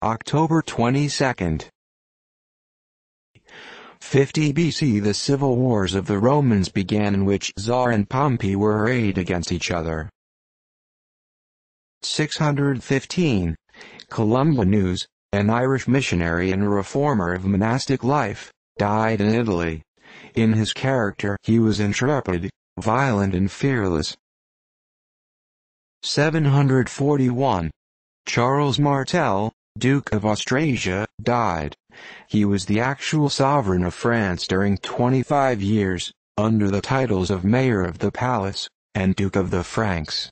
October 22nd. 50 BC. The civil wars of the Romans began, in which Czar and Pompey were arrayed against each other. 615. Columbanus, an Irish missionary and reformer of monastic life, died in Italy. In his character he was intrepid, violent and fearless. 741. Charles Martel, Duke of Austrasia, died. He was the actual sovereign of France during 25 years, under the titles of Mayor of the Palace, and Duke of the Franks.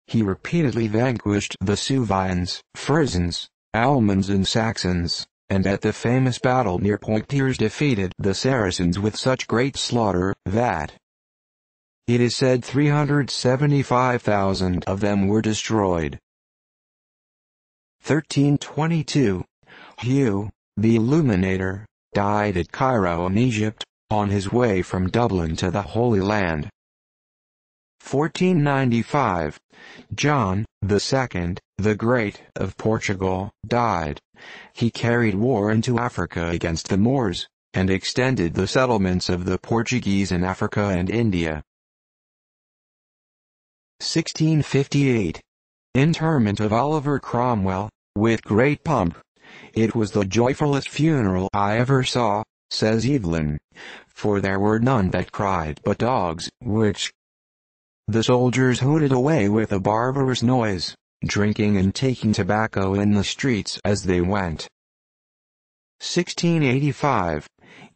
He repeatedly vanquished the Suevians, Frisons, Allemans and Saxons, and at the famous battle near Poictiers defeated the Saracens with such great slaughter, that it is said 375,000 of them were destroyed. 1322. Hugh, the illuminator, died at Cairo in Egypt, on his way from Dublin to the Holy Land. 1495. John II, the Great, of Portugal, died. He carried war into Africa against the Moors, and extended the settlements of the Portuguese in Africa and India. 1658. Interment of Oliver Cromwell, with great pomp. "It was the joyfulest funeral I ever saw," says Evelyn, "for there were none that cried but dogs, which the soldiers hooted away with a barbarous noise, drinking and taking tobacco in the streets as they went." 1685.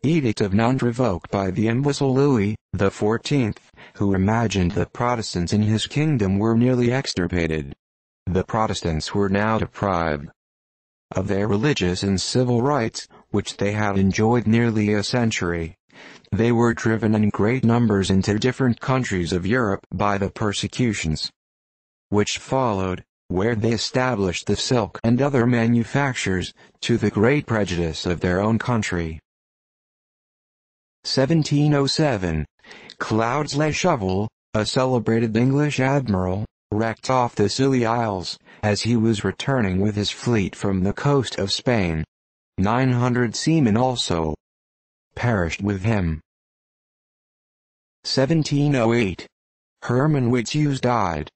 Edict of Nantes revoked by the imbecile Louis XIV, who imagined that Protestants in his kingdom were nearly extirpated. The Protestants were now deprived of their religious and civil rights, which they had enjoyed nearly a century. They were driven in great numbers into different countries of Europe by the persecutions which followed, where they established the silk and other manufactures, to the great prejudice of their own country. 1707. Claude Le Cheval, a celebrated English admiral, wrecked off the Scilly Isles, as he was returning with his fleet from the coast of Spain. 900 seamen also perished with him. 1708. Herman Witsius died.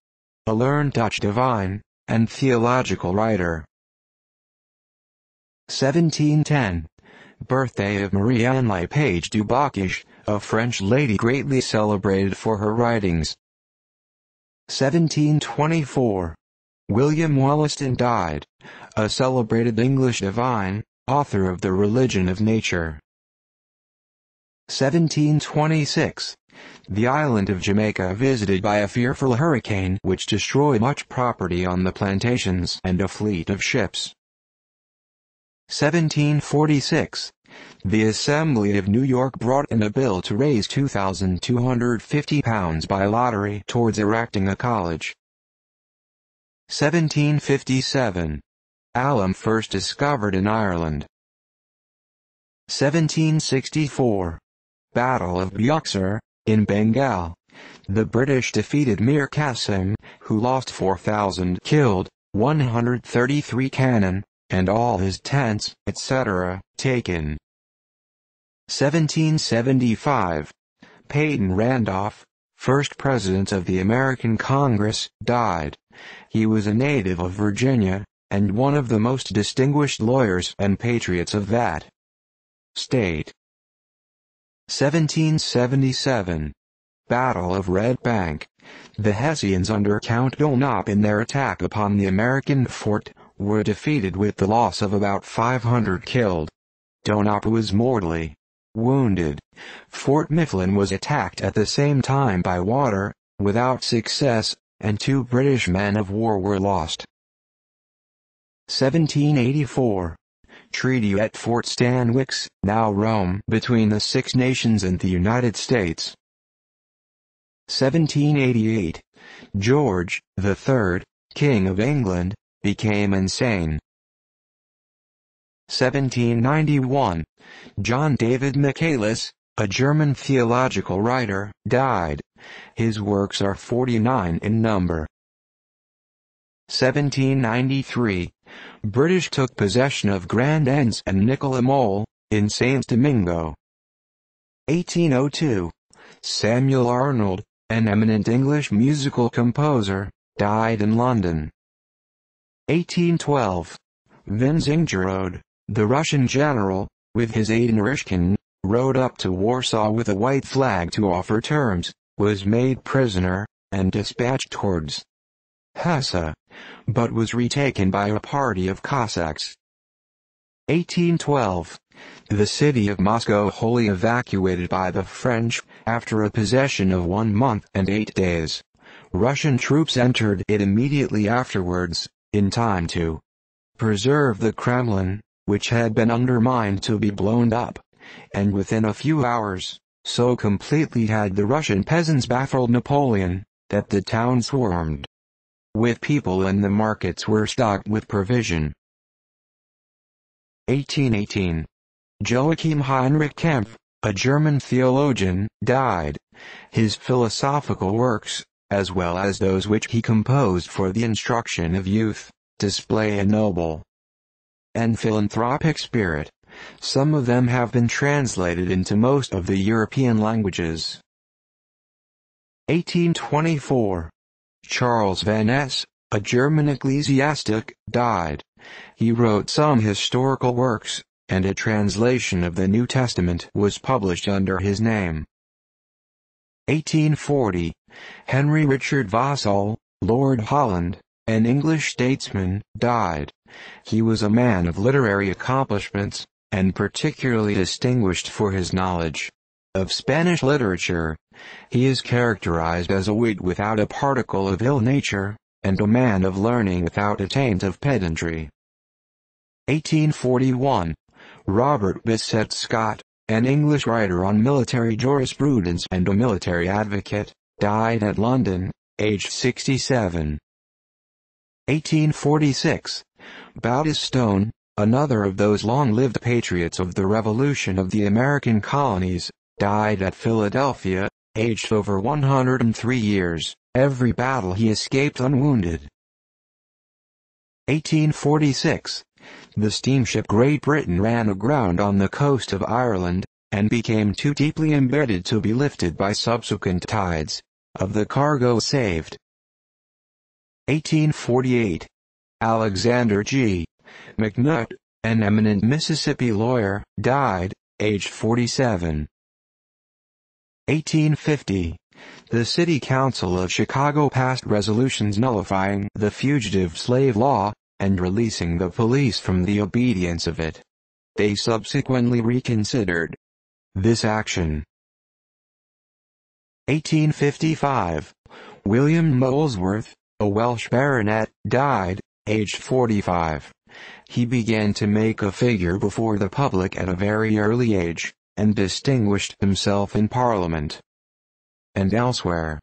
A learned Dutch divine, and theological writer. 1710. Birthday of Marie-Anne Lepage du Bocage, a French lady greatly celebrated for her writings. 1724. William Wollaston died. A celebrated English divine, author of The Religion of Nature. 1726. The island of Jamaica visited by a fearful hurricane which destroyed much property on the plantations and a fleet of ships. 1746. The Assembly of New York brought in a bill to raise £2,250 by lottery towards erecting a college. 1757. Alum first discovered in Ireland. 1764. Battle of Buxar, in Bengal. The British defeated Mir Qasim, who lost 4,000 killed, 133 cannon, and all his tents, etc., taken. 1775. Peyton Randolph, first president of the American Congress, died. He was a native of Virginia, and one of the most distinguished lawyers and patriots of that state. 1777. Battle of Red Bank. The Hessians under Count Donop in their attack upon the American fort, were defeated with the loss of about 500 killed. Donop was mortally wounded. Fort Mifflin was attacked at the same time by water, without success, and 2 British men of war were lost. 1784. Treaty at Fort Stanwix, now Rome, between the Six Nations and the United States. 1788. George III, King of England, became insane. 1791. John David Michaelis, a German theological writer, died. His works are 49 in number. 1793. British took possession of Grand Anse and Nicola in Saint Domingo. 1802. Samuel Arnold, an eminent English musical composer, died in London. 1812. Węgierode, the Russian general, with his aide Naryshkin, rode up to Warsaw with a white flag to offer terms, was made prisoner, and dispatched towards Hesse, but was retaken by a party of Cossacks. 1812. The city of Moscow wholly evacuated by the French, after a possession of 1 month and 8 days. Russian troops entered it immediately afterwards, in time to preserve the Kremlin, which had been undermined to be blown up, and within a few hours, so completely had the Russian peasants baffled Napoleon, that the town swarmed with people and the markets were stocked with provision. 1818. Joachim Heinrich Kempf, a German theologian, died. His philosophical works, as well as those which he composed for the instruction of youth, display a noble and philanthropic spirit. Some of them have been translated into most of the European languages. 1824. Charles Van Ness, a German ecclesiastic, died. He wrote some historical works, and a translation of the New Testament was published under his name. 1840. Henry Richard Vassall, Lord Holland, an English statesman, died. He was a man of literary accomplishments, and particularly distinguished for his knowledge of Spanish literature. He is characterized as a wit without a particle of ill nature, and a man of learning without a taint of pedantry. 1841. Robert Bisset Scott, an English writer on military jurisprudence and a military advocate, died at London, aged 67. 1846. Baptist Stone, another of those long-lived patriots of the Revolution of the American colonies, died at Philadelphia, aged over 103 years. Every battle he escaped unwounded. 1846. The steamship Great Britain ran aground on the coast of Ireland, and became too deeply embedded to be lifted by subsequent tides. Of the cargo saved. 1848. Alexander G. McNutt, an eminent Mississippi lawyer, died, aged 47. 1850. The City Council of Chicago passed resolutions nullifying the fugitive slave law, and releasing the police from the obedience of it. They subsequently reconsidered this action. 1855. William Molesworth, a Welsh baronet, died, aged 45. He began to make a figure before the public at a very early age, and distinguished himself in Parliament and elsewhere.